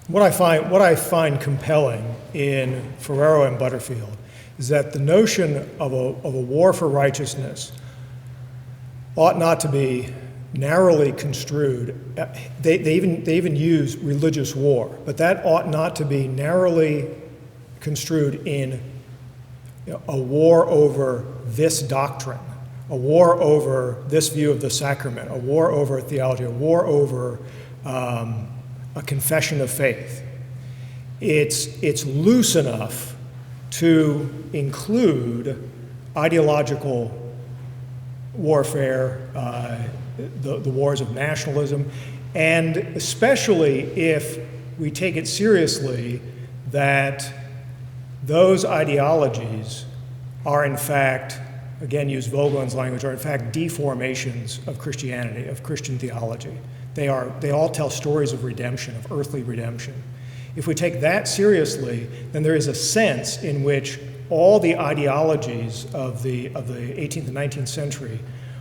what I find compelling in Ferrero and Butterfield is that the notion of a war for righteousness ought not to be narrowly construed. They even use religious war, but that ought not to be narrowly construed in a war over this doctrine, a war over this view of the sacrament, a war over theology, a war over a confession of faith. It's loose enough to include ideological warfare, the wars of nationalism, and especially if we take it seriously that those ideologies are in fact, again use Vogelin's language, are in fact deformations of Christianity, of Christian theology. They all tell stories of redemption, of earthly redemption. If we take that seriously, then there is a sense in which all the ideologies of the 18th and 19th century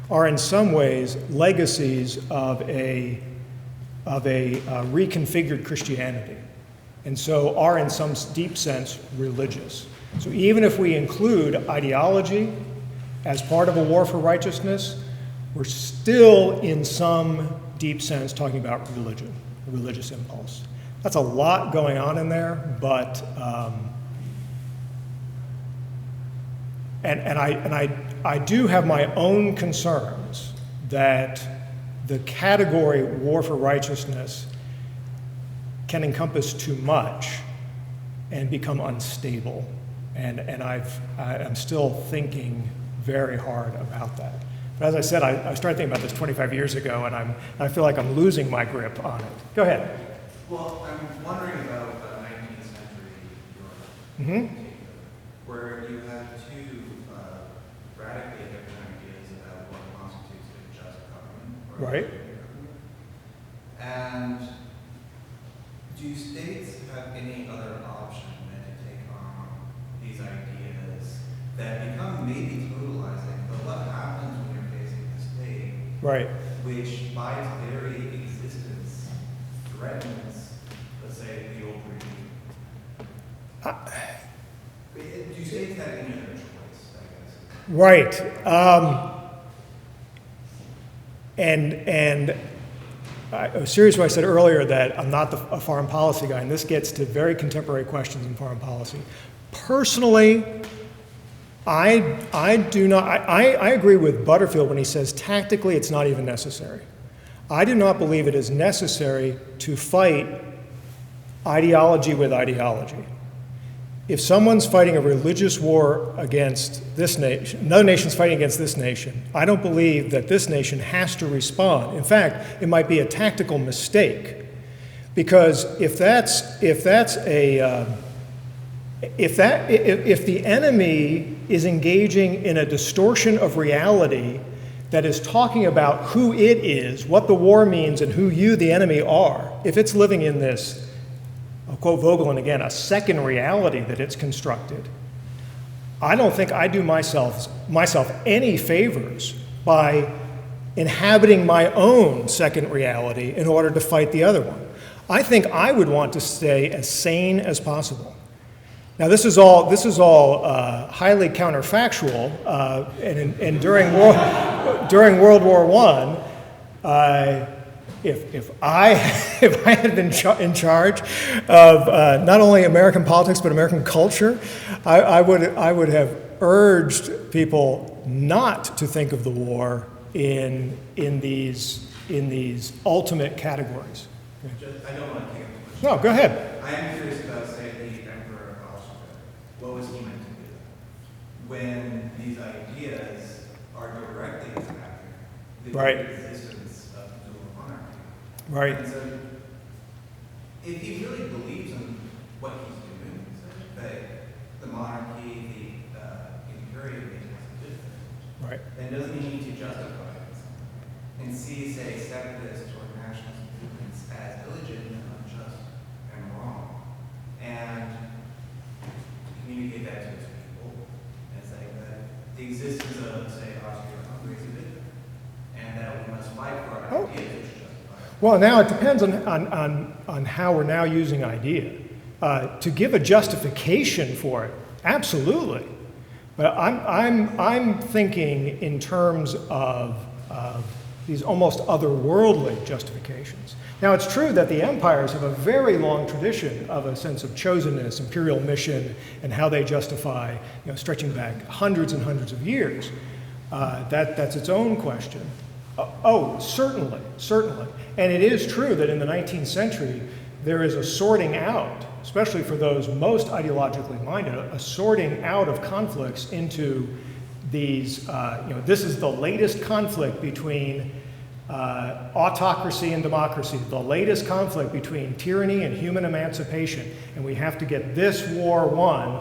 are in some ways legacies of a reconfigured Christianity, and so are in some deep sense religious. So even if we include ideology as part of a war for righteousness, we're still in some deep sense talking about religion, a religious impulse. That's a lot going on in there, but I do have my own concerns that the category war for righteousness can encompass too much and become unstable. And I'm still thinking very hard about that. But as I said, I started thinking about this 25 years ago, and I feel like I'm losing my grip on it. Go ahead. Well, I'm wondering about 19th century Europe, where you have two radically different ideas about what constitutes a just government. Or Right. a government. And do states have any other option than to take on these ideas that become maybe totalizing, but what happens when you're facing a state Right. which by its very existence threatens, let's say, the old regime? Do states have any other choice, I guess? Right. And I was serious when I said earlier that I'm not a foreign policy guy, and this gets to very contemporary questions in foreign policy. Personally, I do not. I agree with Butterfield when he says tactically it's not even necessary. I do not believe it is necessary to fight ideology with ideology. If someone's fighting a religious war against this nation, another nation's fighting against this nation, I don't believe that this nation has to respond. In fact, it might be a tactical mistake, because if the enemy is engaging in a distortion of reality that is talking about who it is, what the war means, and who you, the enemy, are, if it's living in this, I'll quote Vogelin again, a second reality that it's constructed, I don't think I do myself any favors by inhabiting my own second reality in order to fight the other one. I think I would want to stay as sane as possible. Now, this is all highly counterfactual, and during World War I, if I had been in charge of not only American politics but American culture, I would have urged people not to think of the war in these ultimate categories. I don't want to take up too much. No, go ahead. I am curious about, say, the Emperor of Austria. What was he meant to do? When these ideas are directly attacking the Right. existence of the dual monarchy. Right. And so, if he really believes in what he's doing, so that the monarchy, the imperium is a good thing, Right. then doesn't he need to justify it and see, say, separatist or nationalist movements as illegitimate, unjust, and wrong, and communicate that to his people and say that the existence of, say, Austria-Hungary is a good thing, and that we must fight for our ideas which justify it. Well, now it depends on how we're now using idea. To give a justification for it, absolutely. But I'm thinking in terms of these almost otherworldly justifications. Now, it's true that the empires have a very long tradition of a sense of chosenness, imperial mission, and how they justify, stretching back hundreds and hundreds of years. That's its own question. Certainly. And it is true that in the 19th century, there is a sorting out, especially for those most ideologically minded, a sorting out of conflicts into these, this is the latest conflict between autocracy and democracy, the latest conflict between tyranny and human emancipation, and we have to get this war won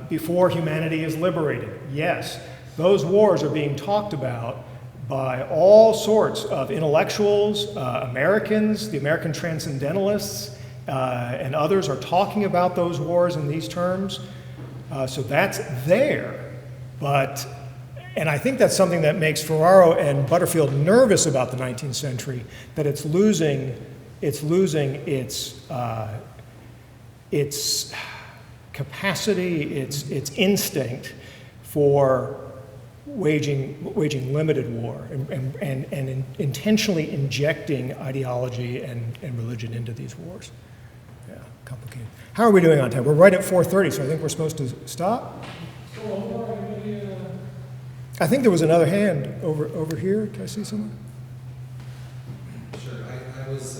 before humanity is liberated. Yes, those wars are being talked about by all sorts of intellectuals, Americans, the American transcendentalists, and others are talking about those wars in these terms. So that's there. And I think that's something that makes Ferraro and Butterfield nervous about the 19th century, that it's losing its capacity, its instinct for waging limited war and intentionally injecting ideology and religion into these wars. Yeah, complicated. How are we doing on time? We're right at 4:30, so I think we're supposed to stop. I think there was another hand over here. Can I see someone? Sure. I was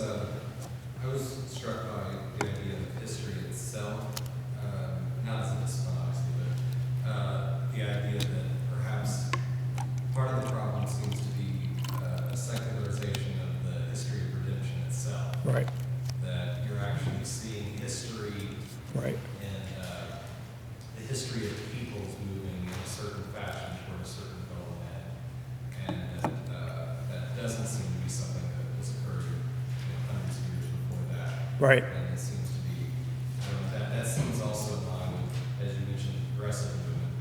struck by the idea of history itself, not as a discipline, obviously, but the idea that perhaps part of the problem seems to be a secularization of the history of redemption itself. Right. That you're actually seeing history Right. and the history of peoples moving in a certain fashion toward a certain goal, and that doesn't seem to be something that was occurring hundreds of years before that. Right. And it seems to be that seems also in line with, as you mentioned, progressive movement,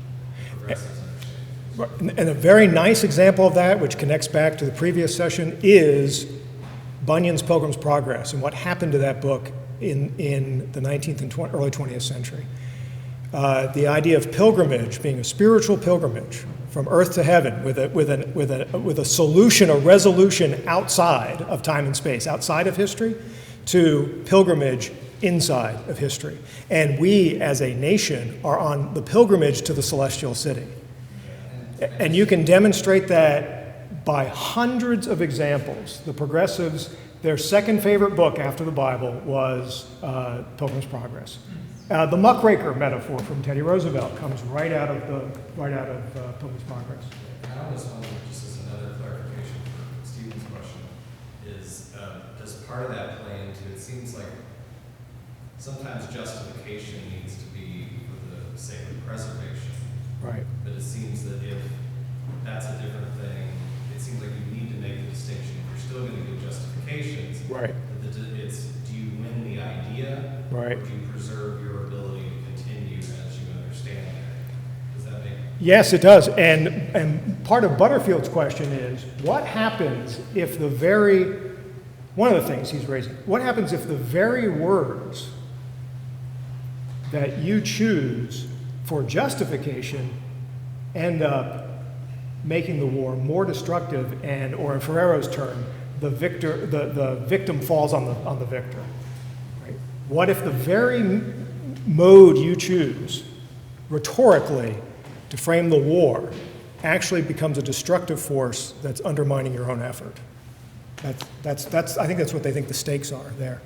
progressives understanding. Right. And a very nice example of that, which connects back to the previous session, is Bunyan's Pilgrim's Progress and what happened to that book in the 19th and early 20th century. The idea of pilgrimage being a spiritual pilgrimage from earth to heaven with a solution, a resolution outside of time and space, outside of history, to pilgrimage inside of history. And we, as a nation, are on the pilgrimage to the celestial city. And you can demonstrate that by hundreds of examples. The progressives, their second favorite book after the Bible was Pilgrim's Progress. The muckraker metaphor from Teddy Roosevelt comes right out of Pilgrim's Progress. I was wondering, just as another clarification for Stephen's question, is does part of that play into, it seems like sometimes justification needs to be for the sake of preservation. Right. But it seems that if that's a different thing, it seems like you need to make the distinction. If you're still going to give justifications, Right. It's do you win the idea, Right. or do you preserve your ability to continue as you understand it? Does that make Yes, it does. And part of Butterfield's question is, what happens if the very one of the things he's raising. What happens if the very words that you choose for justification end up making the war more destructive, and, or in Ferrero's term, the victim falls on the victor? Right? What if the very mode you choose rhetorically to frame the war actually becomes a destructive force that's undermining your own effort? I think that's what they think the stakes are there.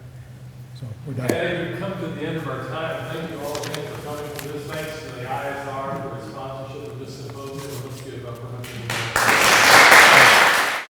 So we're done. And we've come to the end of our time. Thank you all again for coming to this